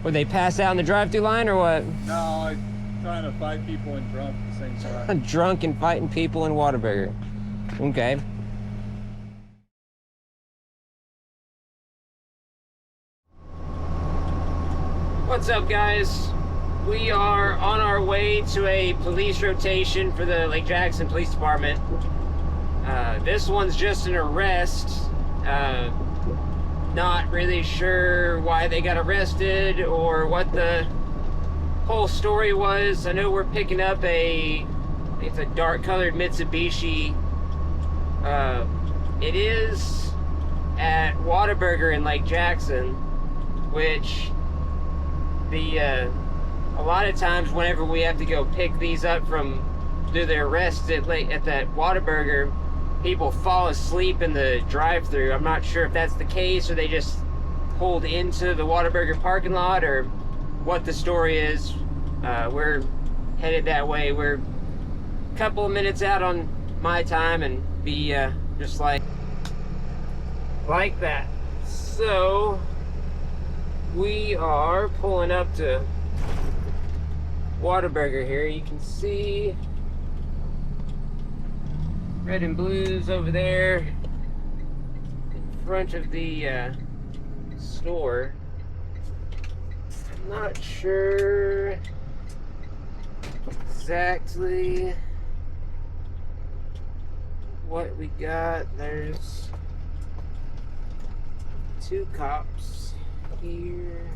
Would they pass out in the drive-thru line or what? No, I'm trying to fight people and drunk at the same time. Drunk and fighting people in Whataburger. Okay. What's up, guys? We are on our way to a police rotation for the Lake Jackson Police Department. This one's just an arrest. Not really sure why they got arrested or what the whole story was. I know we're picking up it's a dark colored Mitsubishi. It is at Whataburger in Lake Jackson, which a lot of times whenever we have to go pick these up do the arrests at that Whataburger, people fall asleep in the drive-thru. I'm not sure if that's the case or they just pulled into the Whataburger parking lot or what the story is. We're headed that way. We're a couple of minutes out on my time and be just like that. So we are pulling up to Whataburger here. You can see red and blues over there in front of the store. I'm not sure exactly what we got. There's 2 cops here,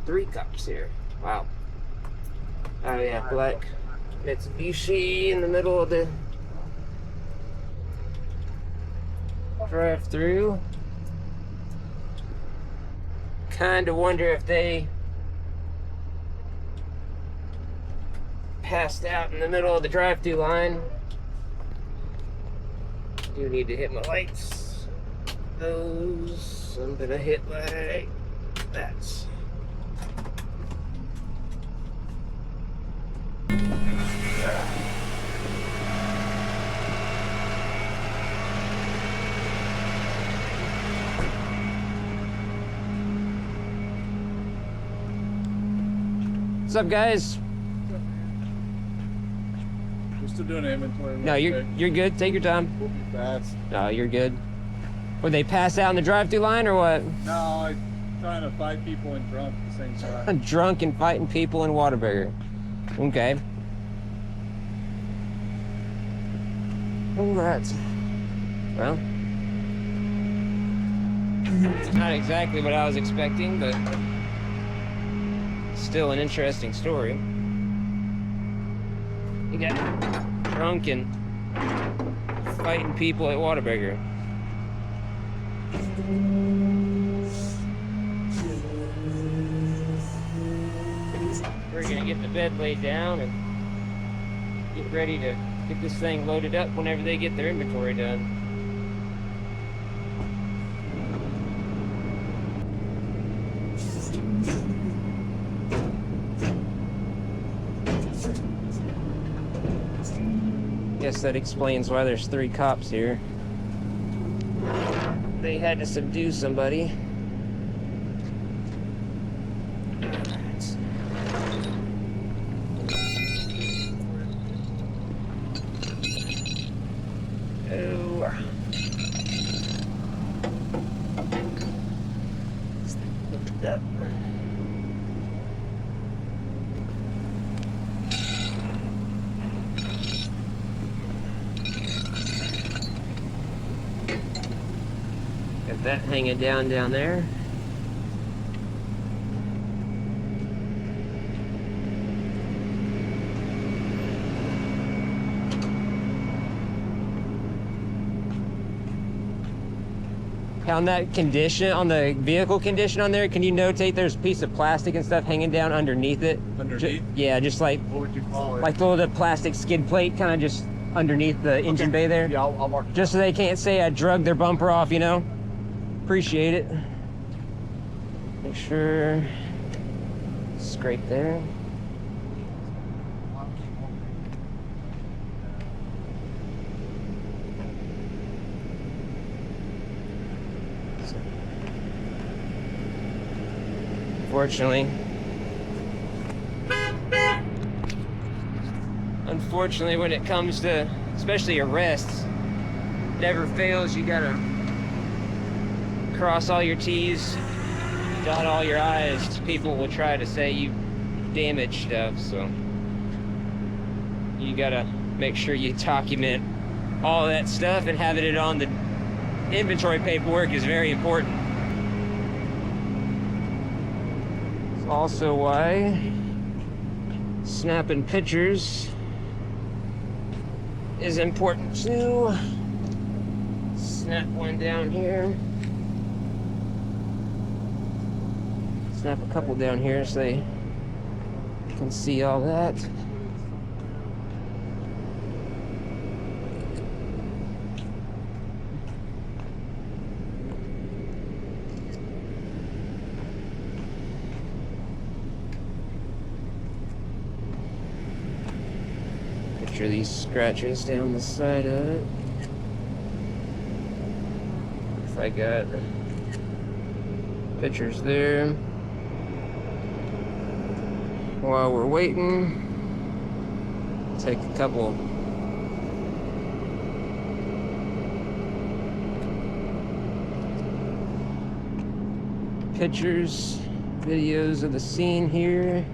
3 cops here. Wow. Oh yeah, black Mitsubishi in the middle of the drive-thru. Kind of wonder if they passed out in the middle of the drive-thru line. Do need to hit my lights. Those I'm gonna hit like that. What's up, guys? We're still doing inventory. No, you're good. Take your time. We'll be fast. No, you're good. Would they pass out in the drive-thru line or what? No, I'm trying to fight people and drunk at the same time. Drunk and fighting people in Whataburger. Okay. All right. Well, it's not exactly what I was expecting, but still an interesting story. You got drunk and fighting people at Whataburger. We're gonna get the bed laid down and get ready to get this thing loaded up whenever they get their inventory done. Guess that explains why there's 3 cops here. They had to subdue somebody. Oh. Lift up. Got that hanging down there. On that condition, on the vehicle condition on there, can you notate there's a piece of plastic and stuff hanging down underneath it? Underneath? Yeah, just like, What would you call it? like the plastic skid plate kind of just underneath the engine bay there. Yeah, I'll mark it. Just so they can't say I drug their bumper off, you know? Appreciate it. Make sure, scrape there. Unfortunately, when it comes to especially arrests, never fails. You gotta cross all your T's, dot all your I's. People will try to say you damaged stuff, so you gotta make sure you document all that stuff, and having it on the inventory paperwork is very important. It's also why snapping pictures is important too. Snap one down here. Snap a couple down here so they can see all that. Picture these scratches down the side of it. If I got pictures there. While we're waiting, take a couple pictures, videos of the scene here.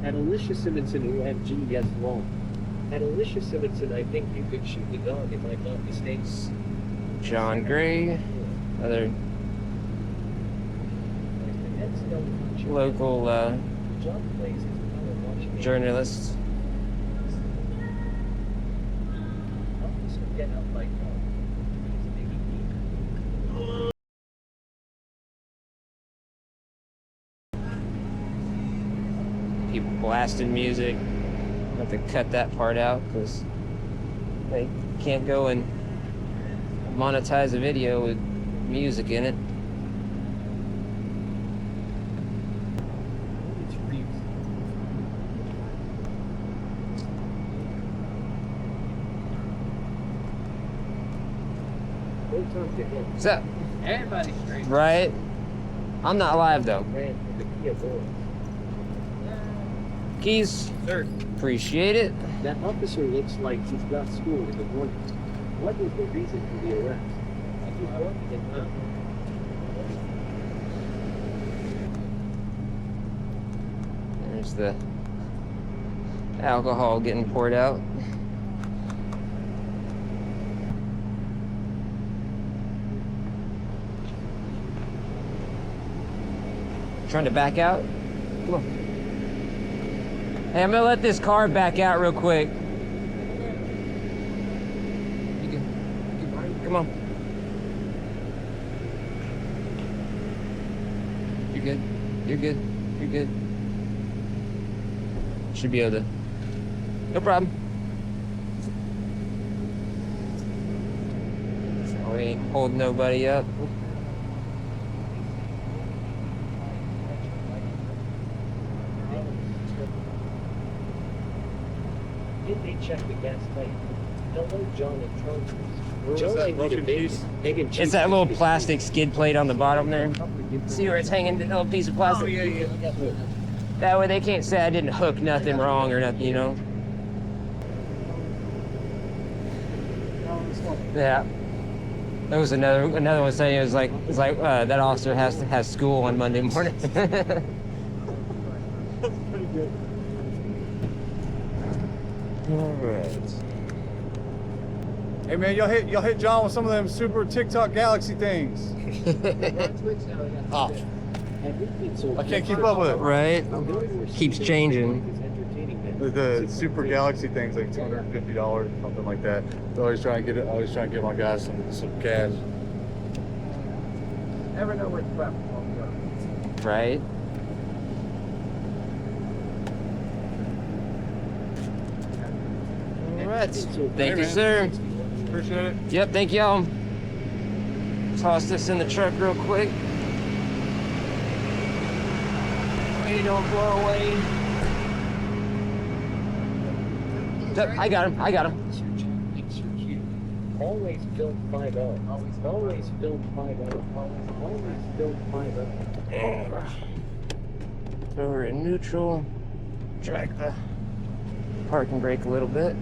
At Alicia Simonson, who MG gets wrong. At Alicia Simonson, I think you could shoot the dog if I'm not mistaken. John Gray, other local journalist. People blasting music. I have to cut that part out because they can't go and monetize a video with music in it. What's up? Everybody's straight. Right? I'm not live though. Ran from the Kia Board. Keys? Sir, Appreciate it. that officer looks like he's got school in the morning. What was the reason for the arrest? He was working in town. There's the alcohol getting poured out. Trying to back out? Come on. Hey, I'm gonna let this car back out real quick. You can, come on. You're good. You're good. You're good. Should be able to. No problem. We ain't holding nobody up. Did they check the gas tank? Hello, John and Trump. Where was John, that I need a broken big piece? egg and cheese. It's that little plastic skid plate on the bottom there. See where it's hanging, the little piece of plastic? Oh, yeah. That way they can't say I didn't hook nothing wrong or nothing, you know? Yeah. There was another one saying it was like that officer has school on Monday morning. That's pretty good. All right. Hey man, y'all hit John with some of them super TikTok galaxy things. Oh. I can't keep up with it. Right? Keeps changing. The Super Galaxy thing's like $250, something like that. So always trying to get it. Always trying to get my guys some cash. Never know where the crap is. Right. All right. Thank you, sir. Appreciate it. Yep, thank y'all. Toss this in the truck real quick. Wait, don't blow away. Yep, I got him. Always film 5-0. Always film 5-0. Always film 5-0. So we're in neutral. Drag the parking brake a little bit.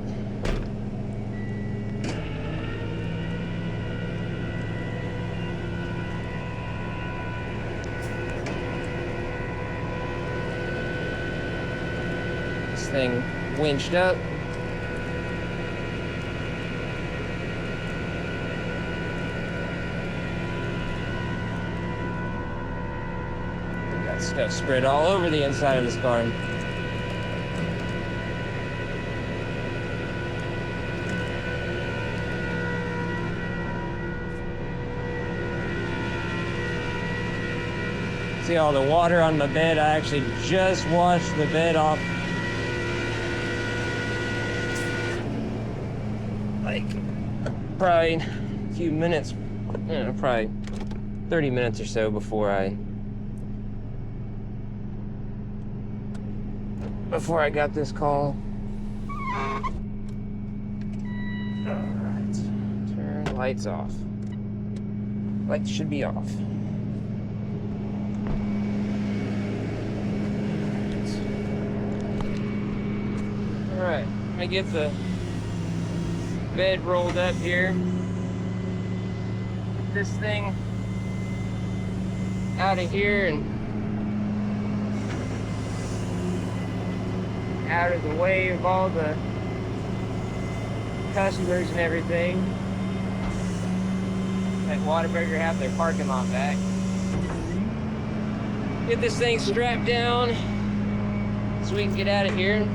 This thing winched up. Got stuff spread all over the inside of this car. See all the water on my bed? I actually just washed the bed off like probably a few minutes, probably 30 minutes or so before I got this call. Alright, turn lights off. Lights should be off. Alright, I'm gonna get the bed rolled up here. Get this thing out of here and out of the way of all the customers and everything. Let Whataburger have their parking lot back. Get this thing strapped down so we can get out of here.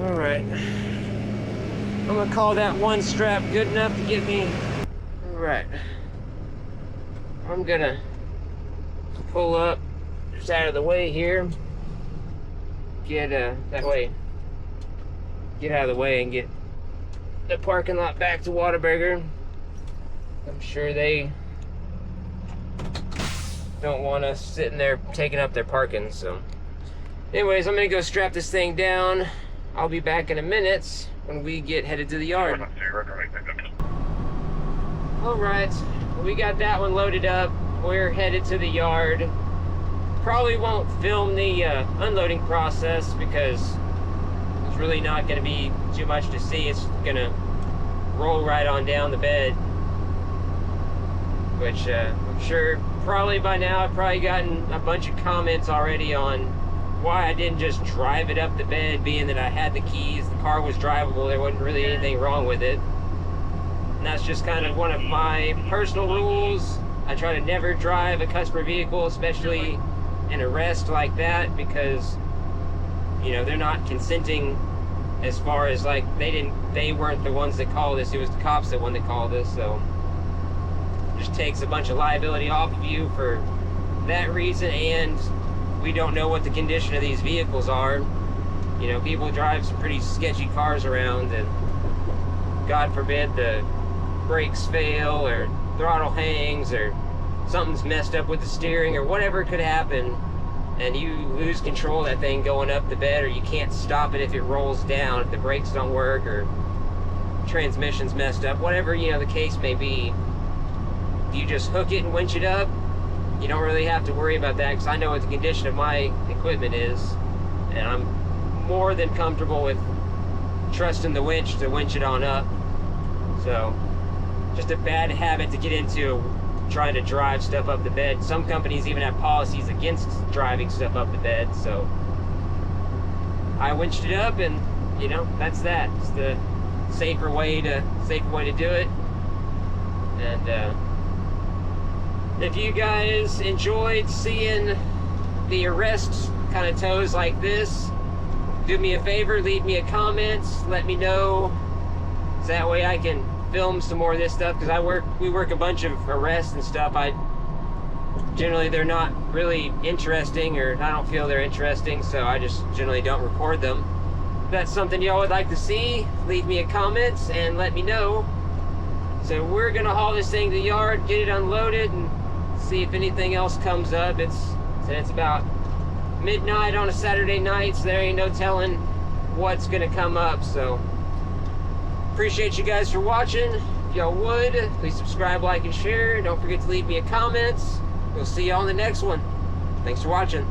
All right, I'm gonna call that one strap good enough to get me. All right, I'm gonna pull up just out of the way here. Get that way. Get out of the way and get the parking lot back to Whataburger. I'm sure they don't want us sitting there taking up their parking. So, anyways, I'm gonna go strap this thing down. I'll be back in a minute when we get headed to the yard. All right, we got that one loaded up. We're headed to the yard. Probably won't film the unloading process because there's really not going to be too much to see. It's going to roll right on down the bed, which I'm sure probably by now I've probably gotten a bunch of comments already on why I didn't just drive it up the bed, being that I had the keys, the car was drivable, there wasn't really anything wrong with it. And that's just kind of one of my personal rules. I try to never drive a customer vehicle, especially in a rest like that, because, you know, they're not consenting as far as like they weren't the ones that called us, it was the cops that called us, so it just takes a bunch of liability off of you for that reason. And we don't know what the condition of these vehicles are. You know, people drive some pretty sketchy cars around, and God forbid the brakes fail or throttle hangs or something's messed up with the steering or whatever could happen, and you lose control of that thing going up the bed, or you can't stop it if it rolls down, if the brakes don't work, or transmission's messed up, whatever, you know, the case may be, you just hook it and winch it up. You don't really have to worry about that, because I know what the condition of my equipment is, and I'm more than comfortable with trusting the winch to winch it on up. So, just a bad habit to get into, trying to drive stuff up the bed. Some companies even have policies against driving stuff up the bed, so I winched it up, and you know, that's that. It's the safer way to do it. And if you guys enjoyed seeing the arrest kind of tows like this, do me a favor, leave me a comment, let me know, so that way I can film some more of this stuff, because we work a bunch of arrests and stuff. Generally they're not really interesting, or I don't feel they're interesting, so I just generally don't record them. If that's something y'all would like to see, leave me a comment and let me know. So we're gonna haul this thing to the yard, get it unloaded, and see if anything else comes up. It's about midnight on a Saturday night, so there ain't no telling what's gonna come up. So appreciate you guys for watching. If y'all would, please subscribe, like, and share. Don't forget to leave me a comment. We'll see y'all in the next one. Thanks for watching.